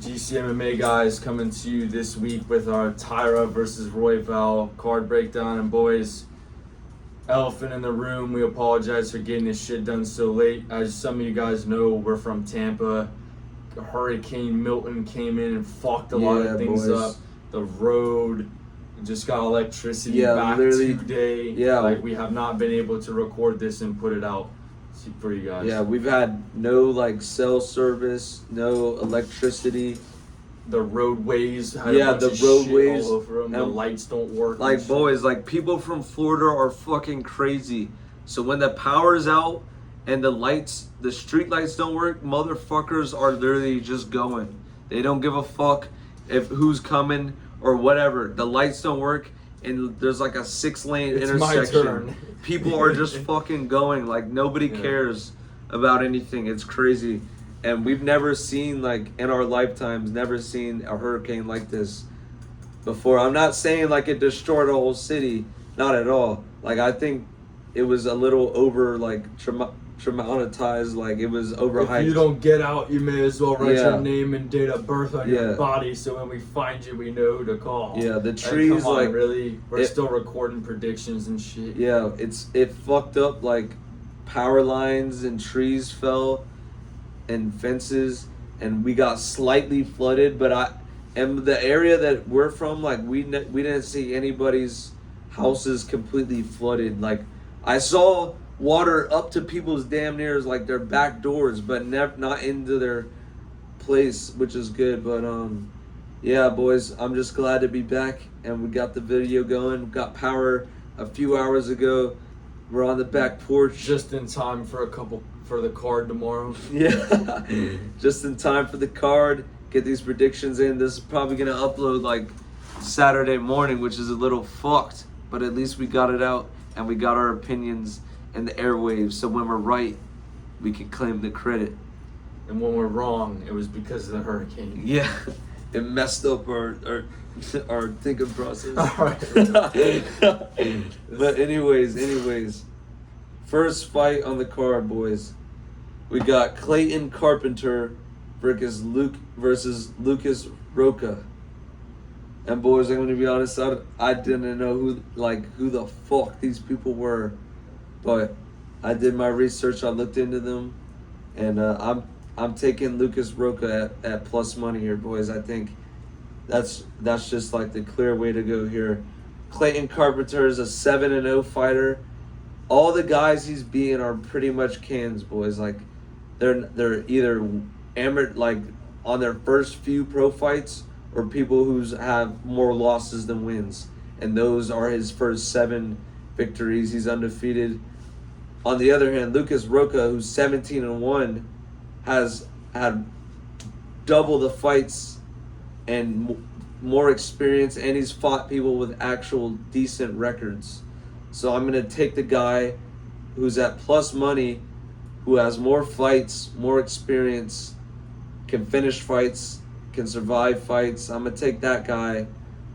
GCMMA guys coming to you this week with our Taira versus Royval card breakdown. And boys, elephant in the room, we apologize for getting this shit done so late. As some of you guys know, we're from Tampa. Hurricane Milton came in and fucked a lot of things up. The road just got electricity back today. Like we have not been able to record this and put it out for you guys. Yeah, we've had no cell service, no electricity. The roadways had a bunch of roadways all over them. The lights don't work. Boys, people from Florida are fucking crazy. So when the power's out and the street lights don't work, motherfuckers are literally just going. They don't give a fuck if who's coming or whatever. The lights don't work and there's a 6-lane intersection. My turn. People are just fucking going. Nobody cares about anything. It's crazy. And we've never seen, in our lifetimes, never seen a hurricane like this before. I'm not saying it destroyed a whole city. Not at all. I think it was a little over, traumatized. It was overhyped. If you don't get out, you may as well write your name and date of birth on your body, so when we find you, we know who to call. Yeah, the trees, come on, really? We're still recording predictions and shit. Yeah, it fucked up, power lines and trees fell and fences, and we got slightly flooded, and the area that we're from, we didn't see anybody's houses completely flooded. I saw water up to people's damn near their back doors, but not into their place, which is good. But yeah, boys, I'm just glad to be back, and we got the video going. We got power a few hours ago. We're on the back porch, just in time for the card tomorrow. Yeah, just in time for the card. Get these predictions in. This is probably gonna upload Saturday morning, which is a little fucked, but at least we got it out and we got our opinions in the airwaves. So when we're right, we can claim the credit. And when we're wrong, it was because of the hurricane. Yeah, it messed up our thinking process. All right. But anyways, first fight on the card, boys. We got Clayton Carpenter versus Lucas Roca. And boys, I'm gonna be honest, I didn't know who the fuck these people were, but I did my research. I looked into them, and I'm taking Lucas Roca at plus money here, boys. I think that's just the clear way to go here. Clayton Carpenter is a 7-0 fighter. All the guys he's beating are pretty much cans, boys. They're either amateur, on their first few pro fights, or people who have more losses than wins. And those are his first 7 victories. He's undefeated. On the other hand, Lucas Roca, who's 17-1, has had double the fights and more experience, and he's fought people with actual decent records. So I'm going to take the guy who's at plus money, who has more fights, more experience, can finish fights, can survive fights. I'm going to take that guy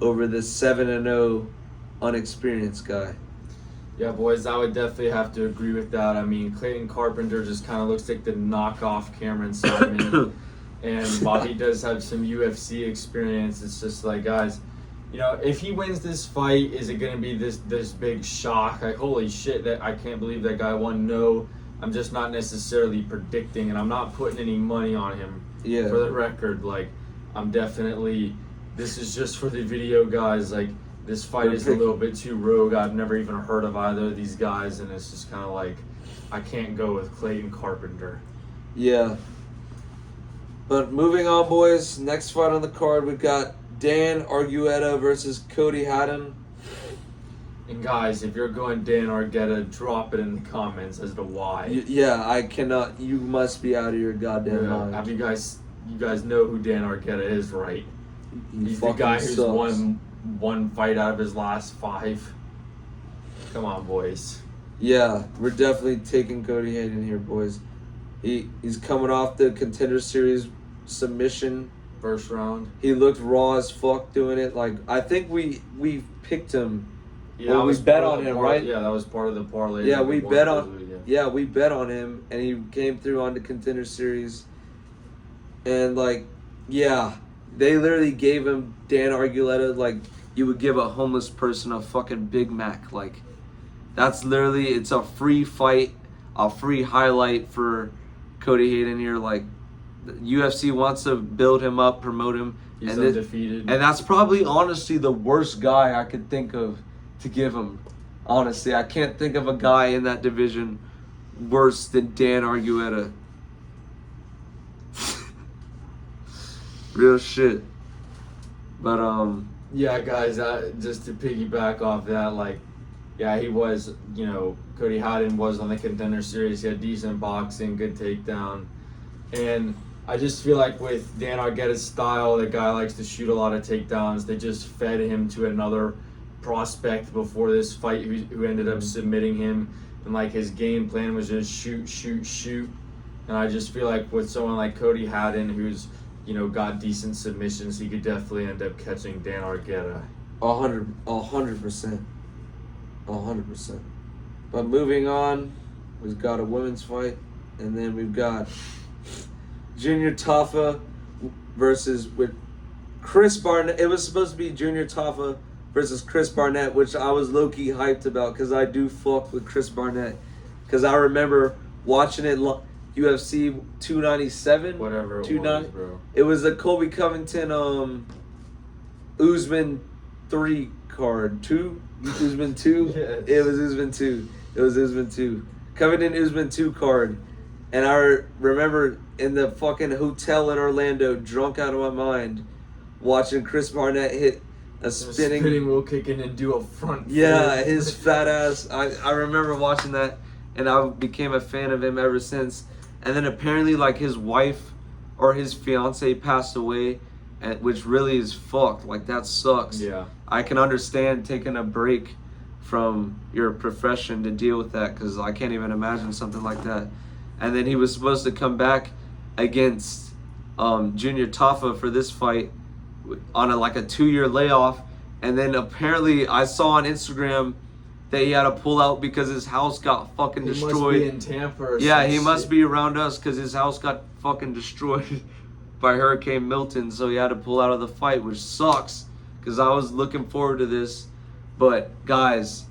over the 7-0 unexperienced guy. Yeah, boys, I would definitely have to agree with that. I mean, Clayton Carpenter just kind of looks like the knockoff Cameron Simon. And while he does have some UFC experience, it's just guys, if he wins this fight, is it going to be this big shock? Holy shit, that I can't believe that guy won. No, I'm just not necessarily predicting, and I'm not putting any money on him. Yeah. For the record, I'm definitely, this is just for the video, guys. This fight is a little bit too rogue. I've never even heard of either of these guys, and it's just kind of I can't go with Clayton Carpenter. Yeah. But moving on, boys. Next fight on the card, we've got Dan Argueta versus Cody Haddon. And guys, if you're going Dan Argueta, drop it in the comments as to why. Yeah, I cannot. You must be out of your goddamn mind. Have you guys know who Dan Argueta is, right? He's the guy who's sucks. won one fight out of his last 5. Come on, boys. Yeah, we're definitely taking Cody Haddon here, boys. He's coming off the Contender Series submission. First round. He looked raw as fuck doing it. I think we picked him. Yeah, we bet on him, right? Yeah, that was part of the parlay. Yeah, we bet on him, and he came through on the Contender Series. And Yeah, they literally gave him Dan Arguleta like you would give a homeless person a fucking Big Mac. Like, that's literally, it's a free fight, a free highlight for Cody Hayden here. Like, the UFC wants to build him up, promote him. He's and undefeated. And that's probably, honestly, the worst guy I could think of to give him. Honestly, I can't think of a guy in that division worse than Dan Argueta. Real shit. But, yeah, guys, just to piggyback off that, like, yeah, he was, Cody Hayden was on the Contender Series. He had decent boxing, good takedown. And I just feel like with Dan Argueta's style, the guy likes to shoot a lot of takedowns. They just fed him to another prospect before this fight who ended up submitting him. And, like, his game plan was just shoot, shoot, shoot. And I just feel like with someone like Cody Hayden, who's, got decent submissions, he could definitely end up catching Dan Argueta. 100%. 100%. But moving on, we've got a women's fight, and then we've got Junior Tafa versus with Chris Barnett. It was supposed to be Junior Tafa versus Chris Barnett, which I was low-key hyped about because I do fuck with Chris Barnett. Because I remember watching it UFC 297. Whatever it was, bro. It was the Colby Covington Usman 3 card. 2? Usman 2? Yes. It was Usman 2. It was Usman 2. Covington Usman 2 card. And I remember in the fucking hotel in Orlando, drunk out of my mind, watching Chris Barnett hit a spinning wheel kick in and do a front yeah, flip. his fat ass. I remember watching that, and I became a fan of him ever since. And then apparently, like, his wife or his fiance passed away, which really is fucked. Like, that sucks. Yeah. I can understand taking a break from your profession to deal with that, because I can't even imagine something like that. And then he was supposed to come back against Junior Tafa for this fight on a 2-year layoff. And then apparently I saw on Instagram that he had to pull out because his house got fucking destroyed. He must be in Tampa or yeah, he must be around us because his house got fucking destroyed by Hurricane Milton. So he had to pull out of the fight, which sucks because I was looking forward to this. But guys,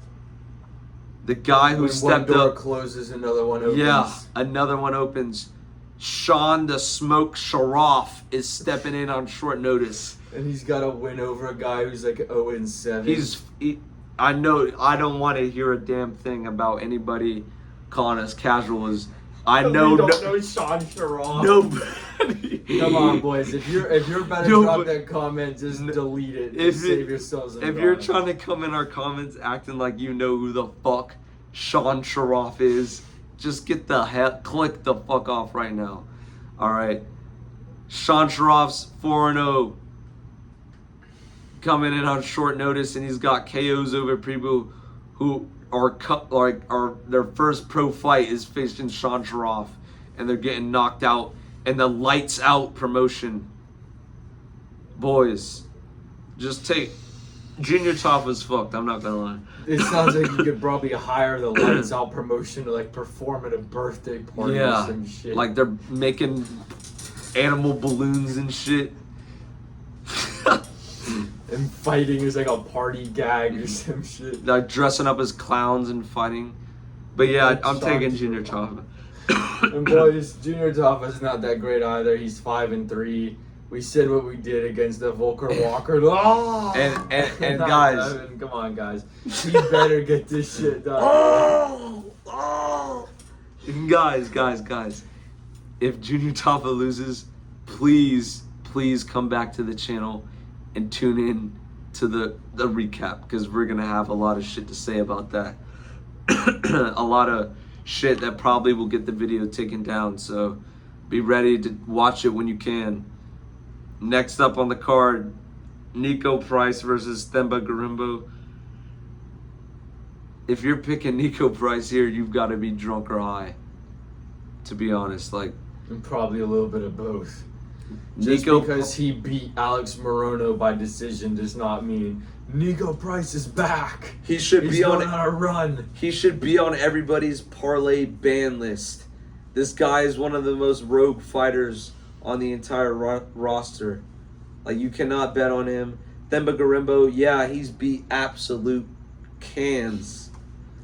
the guy who when stepped one door up closes, another one opens. yeah, another one opens. Sean the Smoke Sharaf is stepping in on short notice. And he's got a win over a guy who's like 0-7. I know I don't want to hear a damn thing about anybody calling us casuals. I know we don't know Sean Sharaf. Nobody. Come on, boys. If you're about to drop that comment, just delete it. Just save yourselves. If you're trying to come in our comments acting like you know who the fuck Sean Sharaf is, just click the fuck off right now. All right. Sean Sharaf's 4-0. Coming in on short notice, and he's got KOs over people who are their first pro fight is facing Sean Sharaf, and they're getting knocked out in the lights out promotion. Boys, just take Junior Tafa's fucked. I'm not gonna lie. It sounds like you could probably hire the lights out promotion to perform at a birthday party or some shit. Like they're making animal balloons and shit. And fighting is like a party gag or some shit. Like dressing up as clowns and fighting. But yeah, I'm taking Junior Tafa. And boys, Junior Tafa's not that great either. He's 5-3. We said what we did against the Volker Walker. Oh! And guys, 7. Come on, guys. He better get this shit done. Guys. If Junior Tafa loses, please come back to the channel and tune in to the recap, because we're gonna have a lot of shit to say about that. A lot of shit that probably will get the video taken down, so be ready to watch it when you can. Next up on the card, Nico Price versus Themba Garimbo. If you're picking Nico Price here, you've got to be drunk or high, to be honest. And probably a little bit of both. Just Nico, because he beat Alex Morono by decision does not mean Nico Price is back. He's going on a run. He should be on everybody's parlay ban list. This guy is one of the most rogue fighters on the entire roster. Like, you cannot bet on him. Themba Gorimbo, yeah, he's beat absolute cans.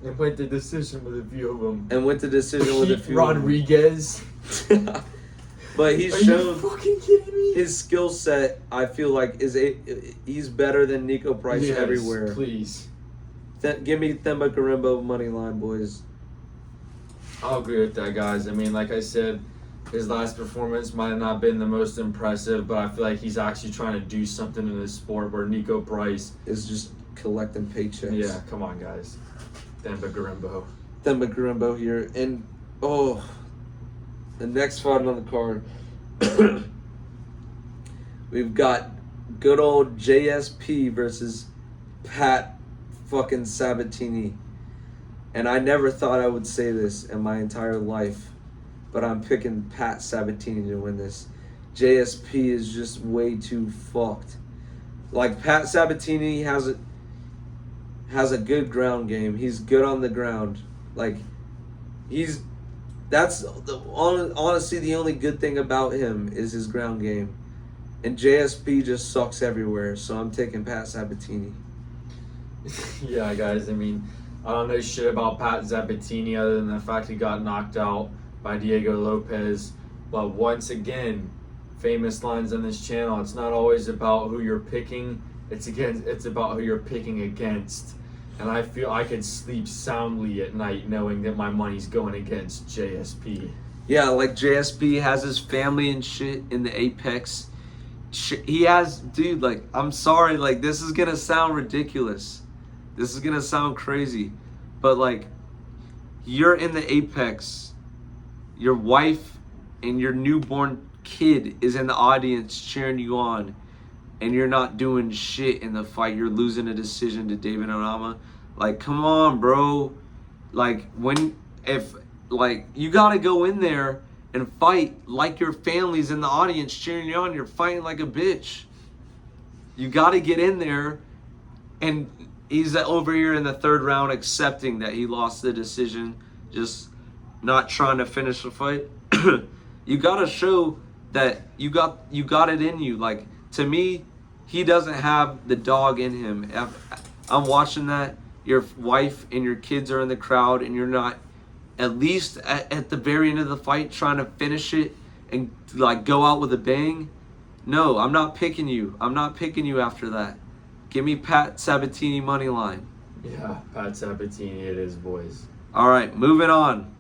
And went to decision with a few of them. And went to decision with a few Rodriguez. But he's Are shown you fucking kidding me? his skill set, I feel like, he's better than Nico Price everywhere. Please. Give me Themba Gorimbo money line, boys. I'll agree with that, guys. I mean, like I said, his last performance might have not been the most impressive, but I feel like he's actually trying to do something in this sport where Nico Price is just collecting paychecks. Yeah, come on, guys. Themba Gorimbo. Themba Gorimbo here. And, the next fight on the card, we've got good old JSP versus Pat fucking Sabatini. And I never thought I would say this in my entire life, but I'm picking Pat Sabatini to win this. JSP is just way too fucked. Like, Pat Sabatini has a good ground game. He's good on the ground. Like, honestly the only good thing about him is his ground game. And JSP just sucks everywhere, so I'm taking Pat Sabatini. Yeah, guys, I mean, I don't know shit about Pat Sabatini other than the fact he got knocked out by Diego Lopez. But once again, famous lines on this channel, it's not always about who you're picking, it's about who you're picking against. And I feel I could sleep soundly at night knowing that my money's going against JSP. Yeah, like JSP has his family and shit in the Apex. He has, dude, like, I'm sorry, like, this is gonna sound ridiculous. This is gonna sound crazy. But, like, you're in the Apex. Your wife and your newborn kid is in the audience cheering you on. And you're not doing shit in the fight. You're losing a decision to David Onama. Like, come on, bro. Like, you gotta go in there and fight like your family's in the audience cheering you on. You're fighting like a bitch. You gotta get in there. And he's over here in the third round accepting that he lost the decision, just not trying to finish the fight. You gotta show that you got it in you. Like, to me, he doesn't have the dog in him. I'm watching that. Your wife and your kids are in the crowd, and you're not, at least at the very end of the fight, trying to finish it and, like, go out with a bang. No, I'm not picking you. I'm not picking you after that. Give me Pat Sabatini money line. Yeah, Pat Sabatini it is, boys. All right, moving on.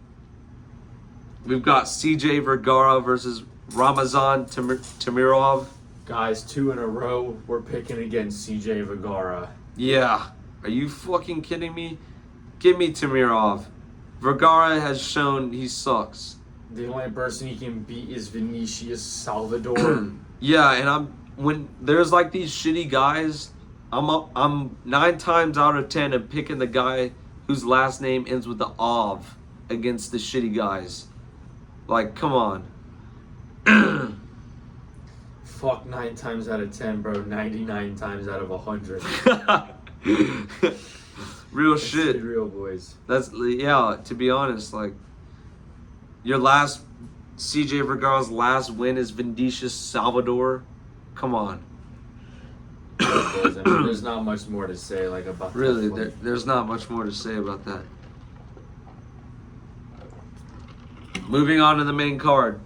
We've got CJ Vergara versus Ramazan Tamirov. Guys, 2 in a row, we're picking against CJ Vergara. Yeah. Are you fucking kidding me? Give me Tamirov. Vergara has shown he sucks. The only person he can beat is Vinicius Salvador. Yeah, and when there's like these shitty guys, I'm 9 times out of 10 of picking the guy whose last name ends with the Ov against the shitty guys. Like, come on. Fuck 9 times out of 10, bro. 99 times out of 100. Real Let's shit. be real, boys. To be honest, like, CJ Vergara's last win is Vinicius Salvador. Come on. Boys, I mean, there's not much more to say about really, that. there's not much more to say about that. Moving on to the main card.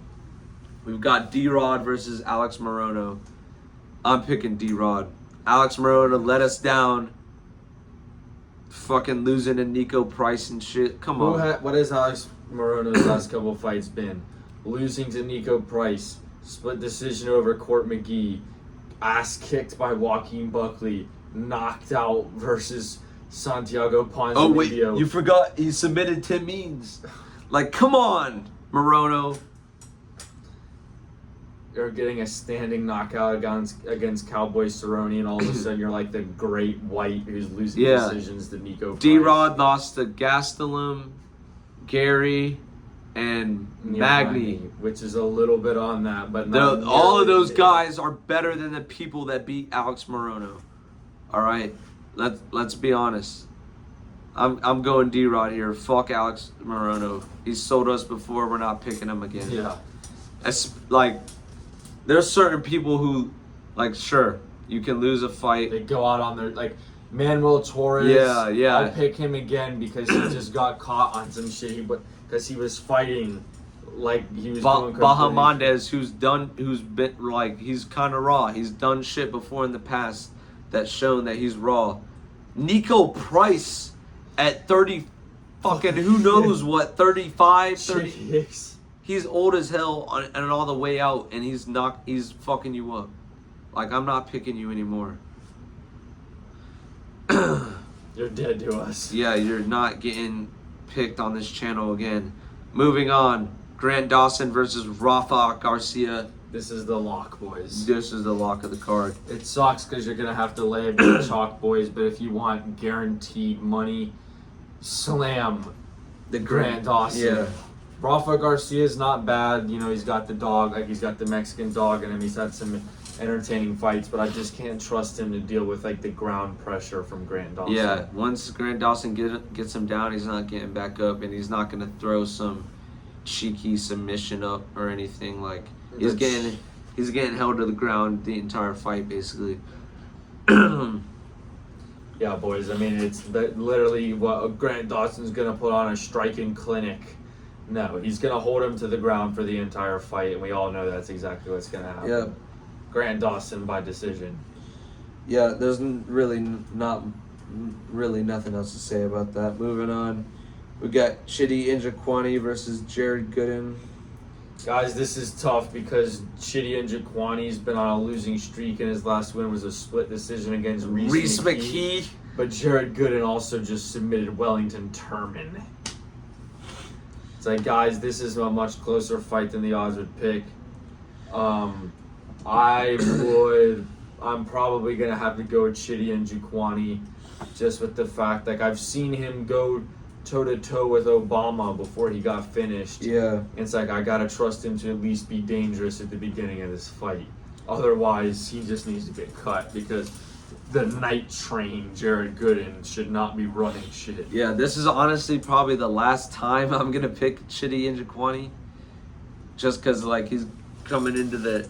We've got D-Rod versus Alex Morono. I'm picking D-Rod. Alex Morono let us down. Fucking losing to Nico Price and shit. Come on. What has Alex Morono's last couple of fights been? Losing to Nico Price. Split decision over Court McGee. Ass kicked by Joaquin Buckley. Knocked out versus Santiago Ponzinibbio. Oh, wait. You forgot he submitted Tim Means. Like, come on, Morono. You're getting a standing knockout against Cowboy Cerrone, and all of a sudden you're like the great white who's losing decisions to Nico Price. D-Rod lost to Gastelum, Gary, and Magny. Which is a little bit on that, but all of those guys are better than the people that beat Alex Morono. All right, let's be honest. I'm going D-Rod here. Fuck Alex Morono. He's sold us before. We're not picking him again. Yeah. It's like, there's certain people who, like, sure, you can lose a fight. They go out on their, like, Manuel Torres. Yeah. I'll pick him again because he just got caught on some shit. Because he was fighting like he was doing Bahamondes, who's been, like, he's kind of raw. He's done shit before in the past that's shown that he's raw. Nico Price at 30, fucking who knows what, 35, 30. He's old as hell and all the way out, and he's fucking you up. Like, I'm not picking you anymore. You're dead to us. Yeah, you're not getting picked on this channel again. Moving on. Grant Dawson versus Rafa Garcia. This is the lock, boys. This is the lock of the card. It sucks because you're going to have to lay a bit of chalk, boys, but if you want guaranteed money, slam The Grant Dawson. Yeah. Rafa Garcia is not bad. You know, he's got the dog, like he's got the Mexican dog in him. He's had some entertaining fights, but I just can't trust him to deal with, like, the ground pressure from Grant Dawson. Yeah, once Grant Dawson gets him down, he's not getting back up, and he's not going to throw some cheeky submission up or anything. Like, he's getting held to the ground the entire fight, basically. Yeah, boys. I mean, it's literally what Grant Dawson's going to put on a striking clinic. No, he's going to hold him to the ground for the entire fight, and we all know that's exactly what's going to happen. Yeah. Grant Dawson by decision. Yeah, there's not really nothing else to say about that. Moving on. We got Chidi Njokuani versus Jared Gooden. Guys, this is tough because Chidi Njokuani's been on a losing streak, and his last win was a split decision against Reese McKee. But Jared Gooden also just submitted Wellington Turman. It's like, guys, this is a much closer fight than the odds would pick. I'm probably going to have to go with Chidi Njokuani just with the fact, like, I've seen him go toe-to-toe with Obama before he got finished. Yeah. It's like, I got to trust him to at least be dangerous at the beginning of this fight. Otherwise, he just needs to get cut because the night train Jared Gooden should not be running shit. Yeah, this is honestly probably the last time I'm going to pick Chidi Njokuani. Just because, like, he's coming into the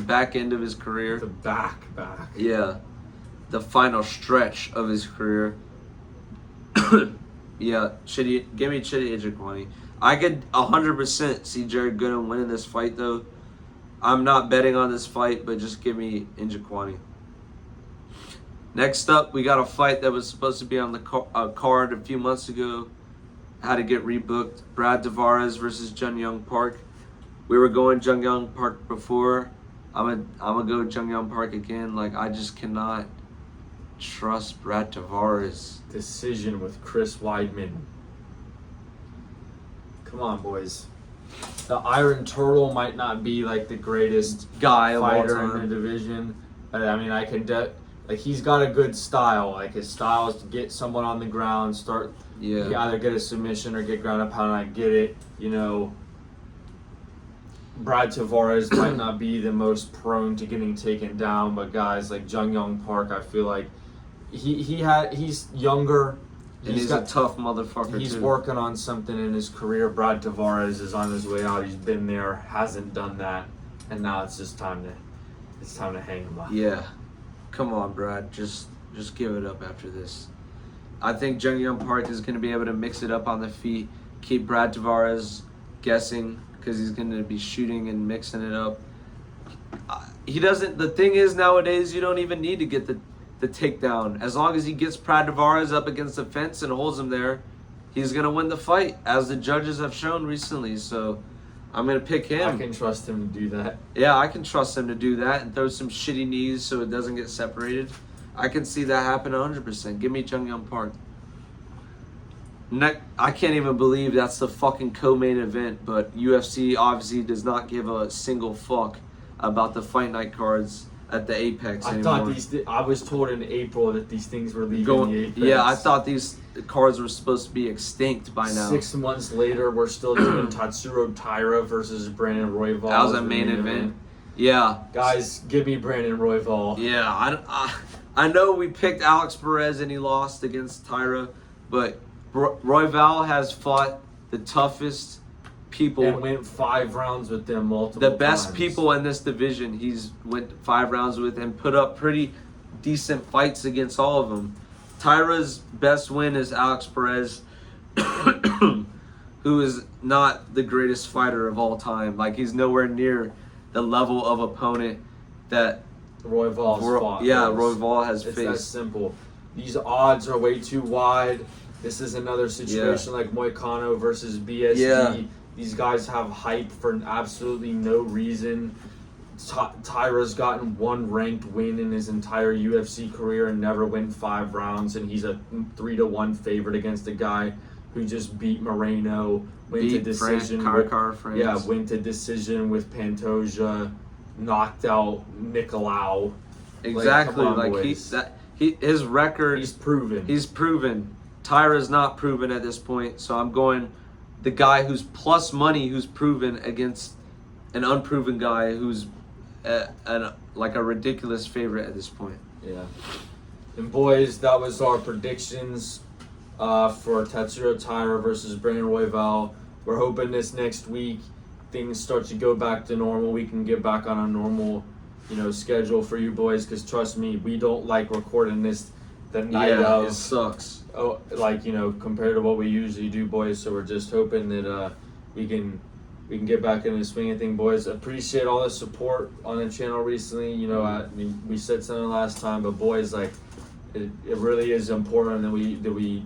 back end of his career. The back. Yeah. The final stretch of his career. Yeah, give me Chidi Njokuani. I could 100% see Jared Gooden winning this fight, though. I'm not betting on this fight, but just give me Njokuani. Next up, we got a fight that was supposed to be on the card a few months ago. Had to get rebooked. Brad Tavares versus Jung Young Park. We were going Jung Young Park before. I'm gonna go Jung Young Park again. Like, I just cannot trust Brad Tavares. Decision with Chris Weidman. Come on, boys. The Iron Turtle might not be, like, the greatest guy fighter in the division, but I mean, I can like, he's got a good style. Like, his style is to get someone on the ground, either get a submission or get ground and pound. I get it, you know. Brad Tavares might not be the most prone to getting taken down, but guys like Jung Young Park, I feel like he's younger. And he's a tough motherfucker. He's working on something in his career. Brad Tavares is on his way out. He's been there, hasn't done that, and now it's just time to hang him up. Yeah, come on, Brad. Just give it up after this. I think Jung Young Park is going to be able to mix it up on the feet, keep Brad Tavares guessing because he's going to be shooting and mixing it up. He doesn't. The thing is, nowadays you don't even need to get the takedown. As long as he gets Brad Tavares up against the fence and holds him there, he's going to win the fight, as the judges have shown recently. So I'm going to pick him. I can trust him to do that. Yeah, I can trust him to do that and throw some shitty knees so it doesn't get separated. I can see that happen 100%. Give me Jung Young Park. I can't even believe that's the fucking co-main event, but UFC obviously does not give a single fuck about the fight night cards at the Apex anymore. I was told in April that these things were leaving the Apex. Yeah, I thought these cards were supposed to be extinct by now. 6 months later, we're still doing Tatsuro Taira versus Brandon Royval. That was a main event. Yeah. Guys, give me Brandon Royval. Yeah, I know we picked Alex Perez and he lost against Taira, but Royval has fought the toughest people. And went 5 rounds with them multiple The best times. people in this division, he's went 5 rounds with and put up pretty decent fights against all of them. Taira's best win is Alex Perez, who is not the greatest fighter of all time. Like, he's nowhere near the level of opponent that Royval's fought. Royval has It's faced. that simple. These odds are way too wide. This is another situation like Moicano versus BSD. Yeah. These guys have hype for absolutely no reason. Taira's gotten 1 ranked win in his entire UFC career and never went 5 rounds, and he's a 3-1 favorite against a guy who just beat Moreno, went to decision. Went to decision with Pantoja, knocked out Nicolau. Exactly. His record. He's proven. He's proven. Taira's not proven at this point, so I'm going the guy who's plus money, who's proven against an unproven guy who's a ridiculous favorite at this point. Yeah. And boys, that was our predictions for Tatsuro Taira versus Brandon Royval. We're hoping this next week things start to go back to normal. We can get back on a normal, schedule for you boys. Because trust me, we don't like recording this the night of. It sucks. Oh, compared to what we usually do, boys. So we're just hoping that we can get back into the swing of things, boys. Appreciate all the support on the channel recently. We said something last time, but boys, it really is important that we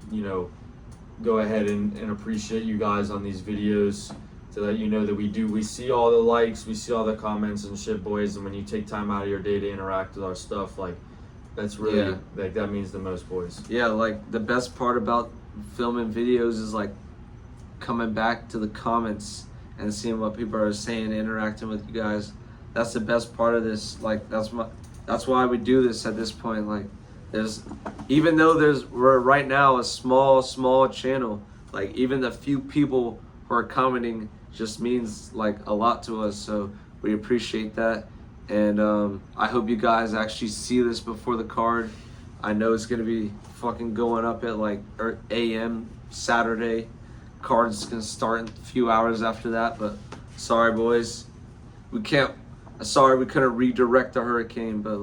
go ahead and appreciate you guys on these videos, to let you know that we see all the likes, we see all the comments and shit, boys. And when you take time out of your day to interact with our stuff, that's really that means the most, boys. Yeah, the best part about filming videos is coming back to the comments and seeing what people are saying, interacting with you guys. That's the best part of this. That's why we do this at this point. Even though we're right now a small channel, even the few people who are commenting just means a lot to us. So we appreciate that. And I hope you guys actually see this before the card. I know it's gonna be fucking going up at a.m. Saturday. Card's gonna start in a few hours after that, but sorry boys, we couldn't redirect the hurricane, but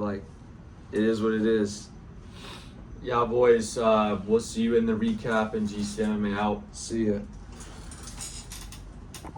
it is what it is. Yeah, boys, we'll see you in the recap, and G-Stamina out. See ya.